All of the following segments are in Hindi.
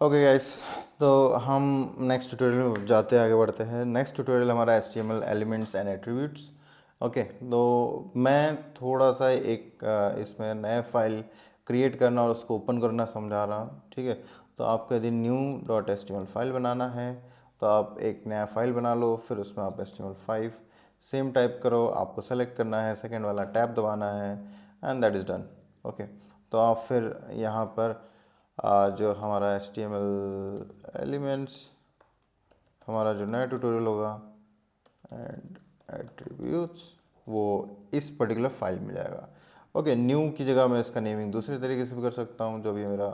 ओके गाइस, तो हम नेक्स्ट ट्यूटोरियल में जाते हैं, आगे बढ़ते हैं। नेक्स्ट ट्यूटोरियल हमारा HTML elements and attributes. Okay, तो मैं थोड़ा सा इसमें नया फाइल क्रिएट करना और उसको ओपन करना समझा रहा हूँ। ठीक है, तो आपको यदि new.html फाइल बनाना है तो आप एक नया फाइल बना लो, फिर उसमें आप HTML5 सेम टाइप करो, आपको सेलेक्ट करना है, सेकेंड वाला टैब दबाना है and that is done. Okay, तो आप फिर यहाँ पर जो हमारा HTML एलिमेंट्स, हमारा जो नया ट्यूटोरियल होगा एंड एट्रीब्यूट्स, वो इस पर्टिकुलर फाइल में जाएगा। ओके, न्यू की जगह मैं इसका नेमिंग दूसरे तरीके से भी कर सकता हूँ। जो भी मेरा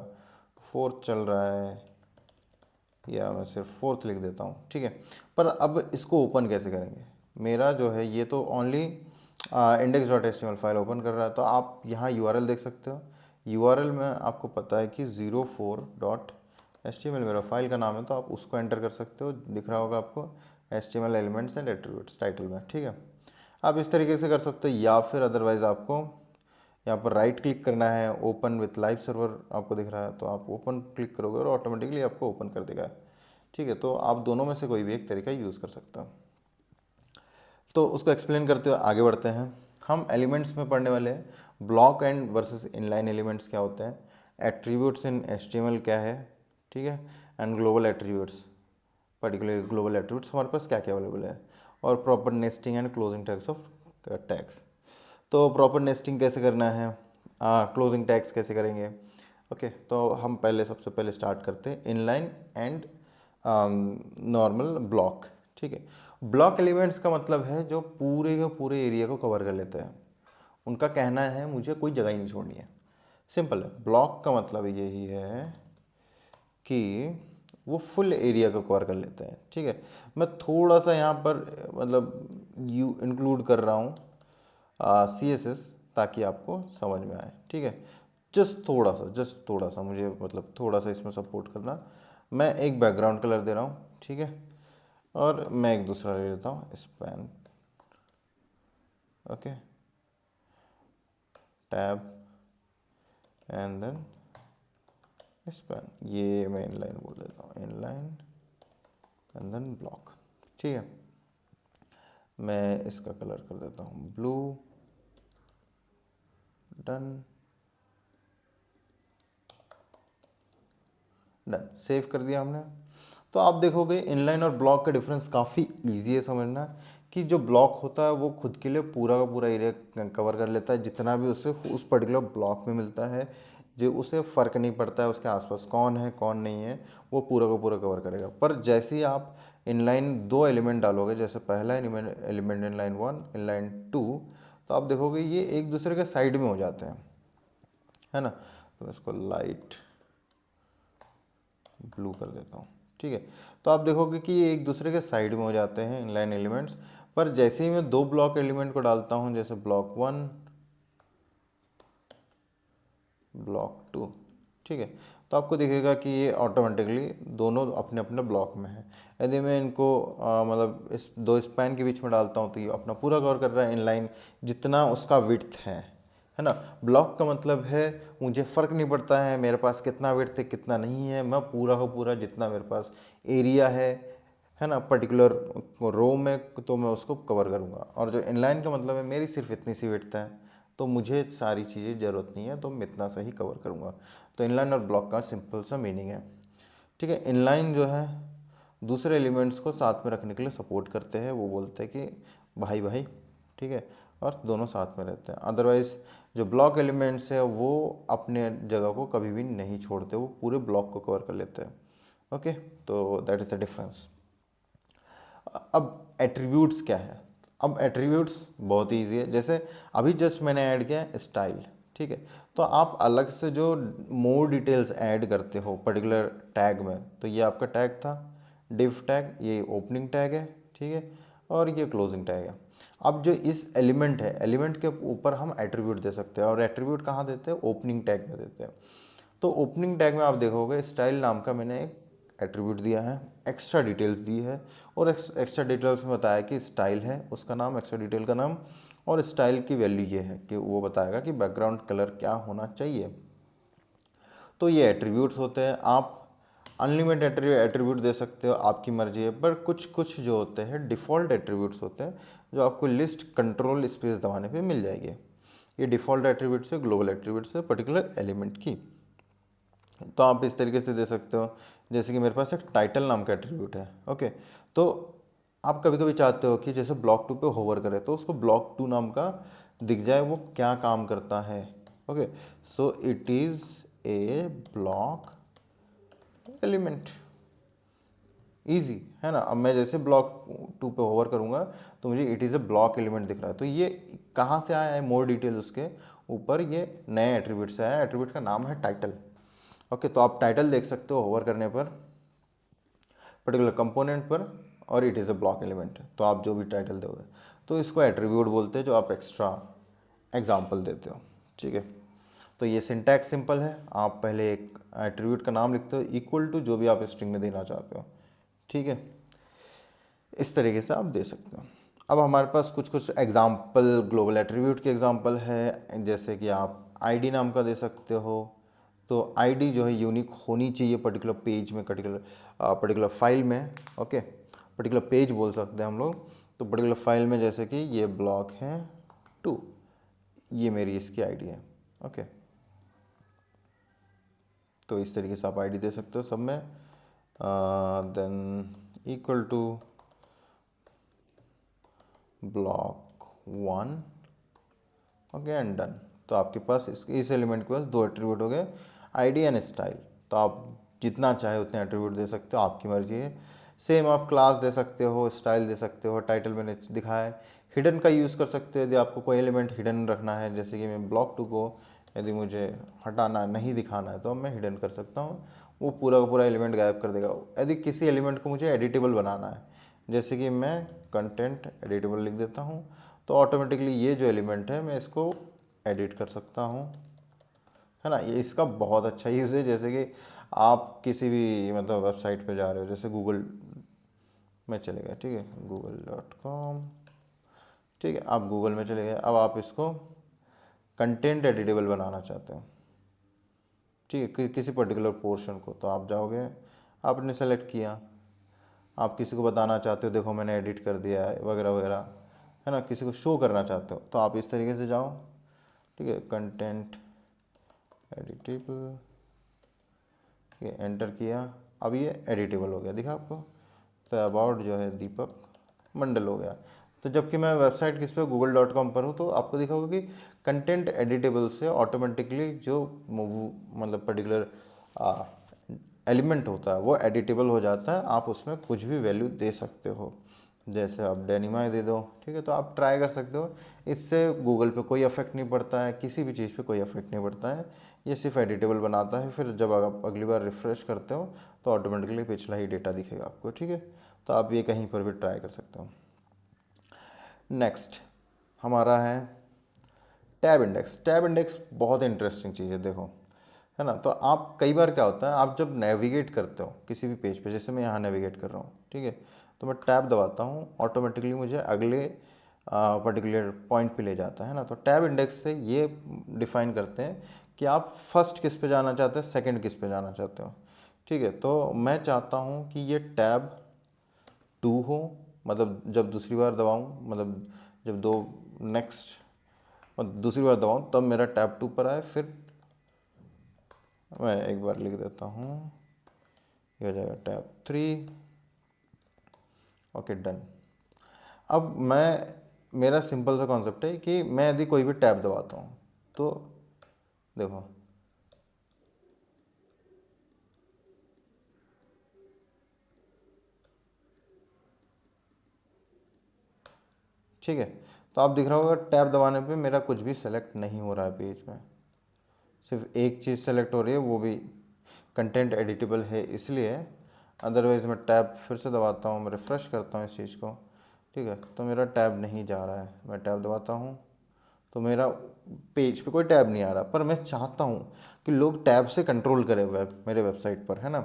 फोर्थ चल रहा है, या मैं सिर्फ फोर्थ लिख देता हूँ। ठीक है, पर अब इसको ओपन कैसे करेंगे? मेरा जो है ये तो ओनली index.html फाइल ओपन कर रहा है। तो आप यहाँ URL देख सकते हो। URL में आपको पता है कि 04.html मेरा फाइल का नाम है, तो आप उसको एंटर कर सकते हो। दिख रहा होगा आपको HTML elements and attributes title में। ठीक है, आप इस तरीके से कर सकते हो, या फिर अदरवाइज़ आपको यहाँ पर राइट क्लिक करना है, ओपन विथ लाइव सर्वर आपको दिख रहा है, तो आप ओपन क्लिक करोगे और ऑटोमेटिकली आपको ओपन कर देगा। ठीक है, तो आप दोनों में से कोई भी एक तरीका यूज़ कर सकते हो। तो उसको एक्सप्लेन करते हुए आगे बढ़ते हैं। हम एलिमेंट्स में पढ़ने वाले हैं block and versus inline elements क्या होते हैं, एट्रीब्यूट्स इन HTML क्या है, ठीक है, and global attributes, particular global attributes हमारे पास क्या क्या अवेलेबल है, और proper nesting and closing tags of tags. तो प्रॉपर नेस्टिंग कैसे करना है, क्लोजिंग टैग्स कैसे करेंगे। ओके, तो हम सबसे पहले स्टार्ट करते हैं इनलाइन एंड नॉर्मल ब्लॉक। ठीक है, ब्लॉक एलिमेंट्स का मतलब है जो पूरे के पूरे एरिया को कवर कर लेते हैं। उनका कहना है मुझे कोई जगह ही नहीं छोड़नी है। सिंपल है, ब्लॉक का मतलब यही है कि वो फुल एरिया को कवर कर लेते हैं। ठीक है, मैं थोड़ा सा यहाँ पर मतलब इंक्लूड कर रहा हूँ CSS, ताकि आपको समझ में आए। ठीक है, जस्ट थोड़ा सा मुझे मतलब थोड़ा सा इसमें सपोर्ट करना। मैं एक बैकग्राउंड कलर दे रहा हूँ, ठीक है, और मैं एक दूसरा ले लेता हूँ span. Okay, tab and then span, ये मैं इनलाइन बोल देता हूँ, इनलाइन एंड देन ब्लॉक। ठीक है, मैं इसका कलर कर देता हूँ ब्लू। डन, डन, सेव कर दिया हमने। तो आप देखोगे इनलाइन और ब्लॉक का डिफरेंस काफ़ी इजी है समझना, कि जो ब्लॉक होता है वो खुद के लिए पूरा का पूरा एरिया कवर कर लेता है, जितना भी उसे उस पर्टिकुलर ब्लॉक में मिलता है। जो उसे फ़र्क नहीं पड़ता है उसके आसपास कौन है कौन नहीं है, वो पूरा का पूरा कवर करेगा। पर जैसे ही आप इनलाइन दो एलिमेंट डालोगे, जैसे पहला एलिमेंट इनलाइन 1, इनलाइन 2, तो आप देखोगे ये एक दूसरे के साइड में हो जाते हैं, है ना। तो इसको लाइट ब्लू कर देता हूँ। ठीक है, तो आप देखोगे कि ये एक दूसरे के साइड में हो जाते हैं इनलाइन एलिमेंट्स। पर जैसे ही मैं दो ब्लॉक एलिमेंट को डालता हूँ, जैसे ब्लॉक 1, ब्लॉक 2, ठीक है, तो आपको दिखेगा कि ये ऑटोमेटिकली दोनों अपने अपने ब्लॉक में है। यदि मैं इनको मतलब इस दो स्पैन के बीच में डालता हूँ, तो ये अपना पूरा कवर कर रहा है इनलाइन, जितना उसका विड्थ है ना। ब्लॉक का मतलब है मुझे फ़र्क नहीं पड़ता है मेरे पास कितना विड्थ है कितना नहीं है, मैं पूरा का पूरा जितना मेरे पास एरिया है ना, पर्टिकुलर रो में, तो मैं उसको कवर करूँगा। और जो इनलाइन का मतलब है मेरी सिर्फ इतनी सी विड्थ है, तो मुझे सारी चीज़ें ज़रूरत नहीं है, तो मैं इतना सा ही कवर करूँगा। तो इनलाइन और ब्लॉक का सिंपल सा मीनिंग है। ठीक है, इनलाइन जो है दूसरे एलिमेंट्स को साथ में रखने के लिए सपोर्ट करते हैं, वो बोलते हैं कि भाई भाई, ठीक है, और दोनों साथ में रहते हैं। अदरवाइज़ जो ब्लॉक एलिमेंट्स है वो अपने जगह को कभी भी नहीं छोड़ते, वो पूरे ब्लॉक को कवर कर लेते हैं। ओके, तो दैट इज़ द डिफरेंस। अब एट्रीब्यूट्स क्या है? अब एट्रीब्यूट्स बहुत ही ईजी है। जैसे अभी जस्ट मैंने ऐड किया है स्टाइल, ठीक है, तो आप अलग से जो मोर डिटेल्स ऐड करते हो पर्टिकुलर टैग में, तो ये आपका टैग था डिव टैग, ये ओपनिंग टैग है, ठीक है, और ये क्लोजिंग टैग है। अब जो इस एलिमेंट है, एलिमेंट के ऊपर हम एट्रीब्यूट दे सकते हैं, और एट्रीब्यूट कहाँ देते हैं? ओपनिंग टैग में देते हैं। तो ओपनिंग टैग में आप देखोगे स्टाइल नाम का मैंने एक एट्रीब्यूट दिया है, एक्स्ट्रा डिटेल्स दी है, और एक्स्ट्रा डिटेल्स में बताया कि स्टाइल है उसका नाम, एक्स्ट्रा डिटेल का नाम, और स्टाइल की वैल्यू ये है कि वो बताएगा कि बैकग्राउंड कलर क्या होना चाहिए। तो ये एट्रीब्यूट्स होते हैं। आप अनलिमिटेड एट्रीब्यूट दे सकते हो, आपकी मर्जी है, पर कुछ कुछ जो होते हैं डिफ़ॉल्ट एट्रीब्यूट्स होते हैं जो आपको लिस्ट कंट्रोल स्पेस दबाने पे मिल जाएगी। ये डिफ़ॉल्ट एट्रीब्यूट्स है, ग्लोबल एट्रीब्यूट्स है पर्टिकुलर एलिमेंट की। तो आप इस तरीके से दे सकते हो, जैसे कि मेरे पास एक टाइटल नाम का एट्रीब्यूट है। ओके, तो आप कभी कभी चाहते हो कि जैसे ब्लॉक 2 पे होवर करे तो उसको ब्लॉक 2 नाम का दिख जाए, वो क्या काम करता है। Okay, so it is a block element. Easy है ना। अब मैं जैसे ब्लॉक 2 पे होवर करूंगा तो मुझे it is a block element दिख रहा है। तो ये कहाँ से आया है, मोर डिटेल उसके ऊपर ये नए एट्रीब्यूट से आया है। एट्रीब्यूट का नाम है टाइटल। ओके, तो आप टाइटल देख सकते हो होवर करने पर पर्टिकुलर कंपोनेंट पर, और it is a block element. तो आप जो भी टाइटल दोगे तो इसको एट्रीब्यूट बोलते हैं, जो आप एक्स्ट्रा एग्जाम्पल देते हो। ठीक है, तो ये सिंटैक्स सिंपल है। आप पहले एक एट्रीब्यूट का नाम लिखते हो इक्वल टू जो भी आप स्ट्रिंग में देना चाहते हो। ठीक है, इस तरीके से आप दे सकते हो। अब हमारे पास कुछ कुछ एग्जाम्पल ग्लोबल एट्रीब्यूट के एग्जाम्पल है, जैसे कि आप आईडी नाम का दे सकते हो। तो आईडी जो है यूनिक होनी चाहिए पर्टिकुलर पेज में, पर्टिकुलर फाइल में। ओके, पर्टिकुलर पेज बोल सकते हैं हम लोग। तो पर्टिकुलर फाइल में जैसे कि ये ब्लॉक है 2, ये मेरी इसकी आईडी है। ओके, तो इस तरीके से आप आईडी दे सकते हो सब में। Then equal to block 1। Okay and done. तो आपके पास इस एलिमेंट के पास दो एट्रीब्यूट हो गए, आईडी एंड स्टाइल। तो आप जितना चाहे उतने एट्रीब्यूट दे सकते हो, आपकी मर्जी है। सेम आप क्लास दे सकते हो, स्टाइल दे सकते हो, टाइटल मैंने दिखाया है। हिडन का यूज़ कर सकते हो यदि आपको कोई एलिमेंट हिडन रखना है, जैसे कि मैं ब्लॉक 2 को यदि मुझे हटाना नहीं दिखाना है तो मैं हिडन कर सकता हूँ, वो पूरा का पूरा एलिमेंट गायब कर देगा। यदि किसी एलिमेंट को मुझे एडिटेबल बनाना है, जैसे कि मैं कंटेंट एडिटेबल लिख देता हूँ, तो ऑटोमेटिकली ये जो एलिमेंट है मैं इसको एडिट कर सकता हूँ, है ना। ये इसका बहुत अच्छा यूज़ है। जैसे कि आप किसी भी मतलब वेबसाइट पे जा रहे हो, जैसे गूगल में चले गए, ठीक है, google.com। ठीक है, आप गूगल में चले गए, अब आप इसको कंटेंट एडिटेबल बनाना चाहते हो, ठीक है, किसी पर्टिकुलर पोर्शन को। तो आप जाओगे, आपने सेलेक्ट किया, आप किसी को बताना चाहते हो देखो मैंने एडिट कर दिया है वगैरह वगैरह, है ना, किसी को शो करना चाहते हो तो आप इस तरीके से जाओ। ठीक है, कंटेंट एडिटेबल, ये एंटर किया, अब ये एडिटेबल हो गया, दिखा आपको। तो अबाउट जो है दीपक मंडल हो गया। तो जबकि मैं वेबसाइट किस पे google.com पर हूँ, तो आपको दिखा होगा कि कंटेंट एडिटेबल से ऑटोमेटिकली जो मतलब पर्टिकुलर एलिमेंट होता है वो एडिटेबल हो जाता है। आप उसमें कुछ भी वैल्यू दे सकते हो, जैसे आप डेनिमाई दे दो। ठीक है, तो आप ट्राई कर सकते हो। इससे गूगल पे कोई इफेक्ट नहीं पड़ता है, किसी भी चीज़ पे कोई इफेक्ट नहीं पड़ता है। ये सिर्फ एडिटेबल बनाता है। फिर जब आप अगली बार रिफ़्रेश करते हो तो ऑटोमेटिकली पिछला ही डेटा दिखेगा आपको। ठीक है, तो आप ये कहीं पर भी ट्राई कर सकते हो। नेक्स्ट हमारा है टैब इंडेक्स। टैब इंडेक्स बहुत इंटरेस्टिंग चीज़ है, देखो, है ना। तो आप कई बार क्या होता है, आप जब नेविगेट करते हो किसी भी पेज पे, जैसे मैं यहाँ नेविगेट कर रहा हूँ, ठीक है, तो मैं टैब दबाता हूँ, ऑटोमेटिकली मुझे अगले पर्टिकुलर पॉइंट पे ले जाता है ना। तो टैब इंडेक्स से ये डिफाइन करते हैं कि आप फर्स्ट किस पे जाना चाहते हैं, सेकंड किस पे जाना चाहते हो। ठीक है, तो मैं चाहता हूँ कि ये टैब 2 हो, मतलब जब दूसरी बार दबाऊँ, मतलब जब दो नेक्स्ट मतलब दूसरी बार दबाऊँ तब मेरा टैब 2 पर आए। फिर मैं एक बार लिख देता हूँ, ये हो जाएगा टैब 3। Okay done. अब मेरा सिंपल सा कॉन्सेप्ट है कि मैं यदि कोई भी टैब दबाता हूँ तो देखो, ठीक है, तो आप दिख रहा होगा टैब दबाने पे मेरा कुछ भी सेलेक्ट नहीं हो रहा है पेज में, सिर्फ एक चीज़ सेलेक्ट हो रही है, वो भी कंटेंट एडिटेबल है इसलिए। अदरवाइज़ मैं टैब फिर से दबाता हूँ, मैं रिफ़्रेश करता हूँ इस चीज़ को, ठीक है, तो मेरा टैब नहीं जा रहा है। मैं टैब दबाता हूँ तो मेरा पेज पे कोई टैब नहीं आ रहा, पर मैं चाहता हूँ कि लोग टैब से कंट्रोल करें मेरे वेबसाइट पर, है ना।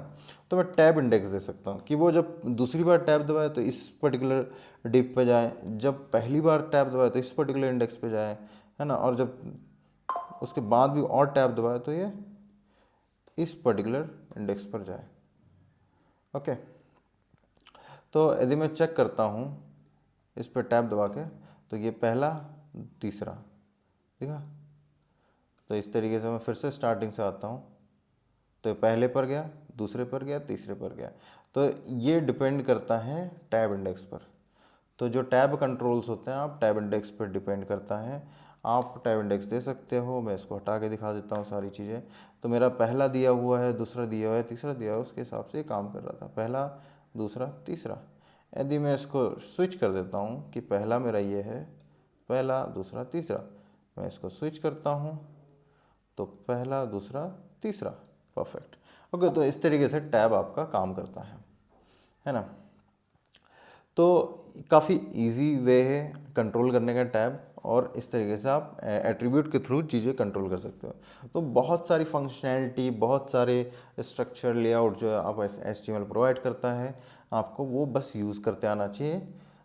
तो मैं टैब इंडेक्स दे सकता हूँ कि वो जब दूसरी बार टैब दबाए तो इस पर्टिकुलर डिप पे जाए, जब पहली बार टैब दबाए तो इस पर्टिकुलर इंडेक्स पे जाए, है ना, और जब उसके बाद भी और टैब दबाए तो ये इस पर्टिकुलर इंडेक्स पर जाए। ओके, तो यदि मैं चेक करता हूँ इस पर टैब दबा के, तो ये पहला तीसरा देखा। तो इस तरीके से मैं फिर से स्टार्टिंग से आता हूँ, तो पहले पर गया, दूसरे पर गया, तीसरे पर गया। तो ये डिपेंड करता है टैब इंडेक्स पर। तो जो टैब कंट्रोल्स होते हैं, आप टैब इंडेक्स पर डिपेंड करता है। आप टैब इंडेक्स दे सकते हो। मैं इसको हटा के दिखा देता हूँ सारी चीज़ें। तो मेरा पहला दिया हुआ है, दूसरा दिया हुआ है, तीसरा दिया हुआ है, उसके हिसाब से ये काम कर रहा था, पहला, दूसरा, तीसरा। यदि मैं इसको स्विच कर देता हूँ कि पहला मेरा ये है, पहला, दूसरा, तीसरा, मैं इसको स्विच करता हूँ तो पहला, दूसरा, तीसरा, परफेक्ट। ओके, तो इस तरीके से टैब आपका काम करता है ना। तो काफ़ी इजी वे है कंट्रोल करने का टैब, और इस तरीके से आप एट्रीब्यूट के थ्रू चीज़ें कंट्रोल कर सकते हो। तो बहुत सारी फंक्शनैलिटी, बहुत सारे स्ट्रक्चर लेआउट जो आप HTML प्रोवाइड करता है, आपको वो बस यूज़ करते आना चाहिए।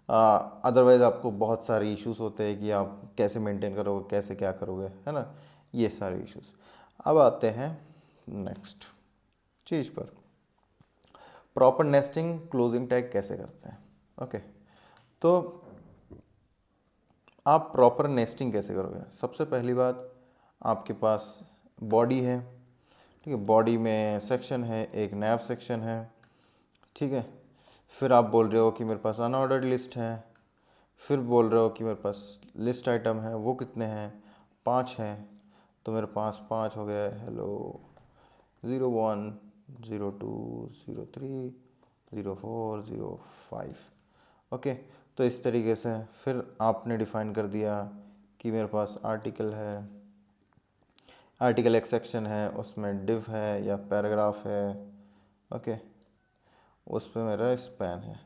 अदरवाइज़ आपको बहुत सारे इश्यूज होते हैं कि आप कैसे मेंटेन करोगे, कैसे क्या करोगे, है ना, ये सारे इश्यूज। अब आते हैं नेक्स्ट चीज़ पर, प्रॉपर नेस्टिंग क्लोजिंग टैग कैसे करते हैं। ओके, तो आप प्रॉपर नेस्टिंग कैसे करोगे। सबसे पहली बात, आपके पास बॉडी है, ठीक है, बॉडी में सेक्शन है, एक नैव सेक्शन है, ठीक है। फिर आप बोल रहे हो कि मेरे पास अनऑर्डर्ड लिस्ट है, फिर बोल रहे हो कि मेरे पास लिस्ट आइटम है, वो कितने हैं, 5 हैं। तो मेरे पास 5 हो गया, हेलो 01, 02, 03, 04, 05। ओके, तो इस तरीके से फिर आपने डिफाइन कर दिया कि मेरे पास आर्टिकल है, आर्टिकल एक सेक्शन है, उसमें डिव है या पैराग्राफ है। ओके, उस पर मेरा स्पैन है,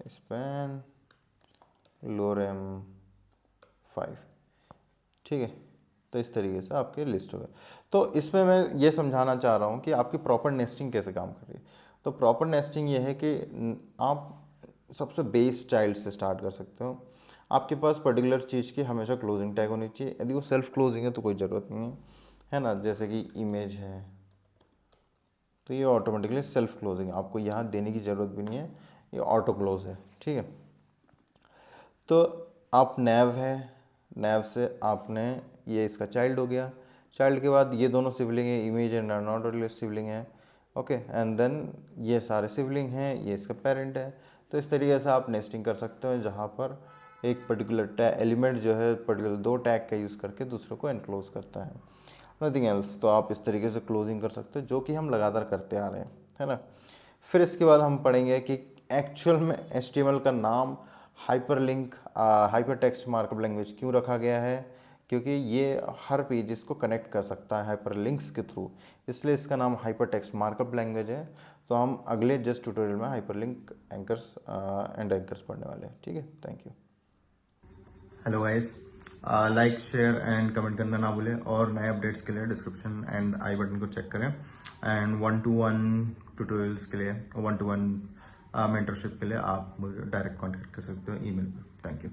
स्पैन लोरेम 5, ठीक है। तो इस तरीके से आपके लिस्ट हो गए। तो इसमें मैं ये समझाना चाह रहा हूँ कि आपकी प्रॉपर नेस्टिंग कैसे काम कर रही है। तो प्रॉपर नेस्टिंग ये है कि आप सबसे बेस चाइल्ड से स्टार्ट कर सकते हो। आपके पास पर्टिकुलर चीज़ की हमेशा क्लोजिंग टैग होनी चाहिए। यदि वो सेल्फ क्लोजिंग है तो कोई ज़रूरत नहीं है ना। जैसे कि इमेज है, तो ये ऑटोमेटिकली सेल्फ क्लोजिंग, आपको यहाँ देने की ज़रूरत भी नहीं है, ये ऑटो क्लोज है, ठीक है। तो आप नैव है, नैव से आपने ये इसका चाइल्ड हो गया, चाइल्ड के बाद ये दोनों सिबलिंग है, इमेज एंड अनऑर्डर्ड सिबलिंग है। ओके, एंड देन ये सारे सिबलिंग हैं, ये इसका पेरेंट है। तो इस तरीके से आप नेस्टिंग कर सकते हो, जहाँ पर एक पर्टिकुलर एलिमेंट जो है पर्टिकुलर 2 टैग का यूज़ करके दूसरे को एनक्लोज करता है, नथिंग एल्स। तो आप इस तरीके से क्लोजिंग कर सकते हो, जो कि हम लगातार करते आ रहे हैं, है ना। फिर इसके बाद हम पढ़ेंगे कि एक्चुअल में HTML का नाम hyperlink hyper text markup language क्यों रखा गया है, क्योंकि ये हर पेजेस को कनेक्ट कर सकता है हाइपरलिंक्स के थ्रू, इसलिए इसका नाम हाइपर टेक्स्ट मार्कअप लैंग्वेज है। तो हम अगले जस्ट ट्यूटोरियल में हाइपरलिंक एंकर्स एंड एंकर्स पढ़ने वाले हैं, ठीक है। Thank you. Hello guys, like share and comment करना ना भूलें, और नए अपडेट्स के लिए डिस्क्रिप्शन एंड आई बटन को चेक करें। एंड 1-to-1 ट्यूटोरियल्स के लिए, 1-to-1 मेंटरशिप के लिए आप मुझे डायरेक्ट कांटेक्ट कर सकते हो ईमेल पर। Thank you.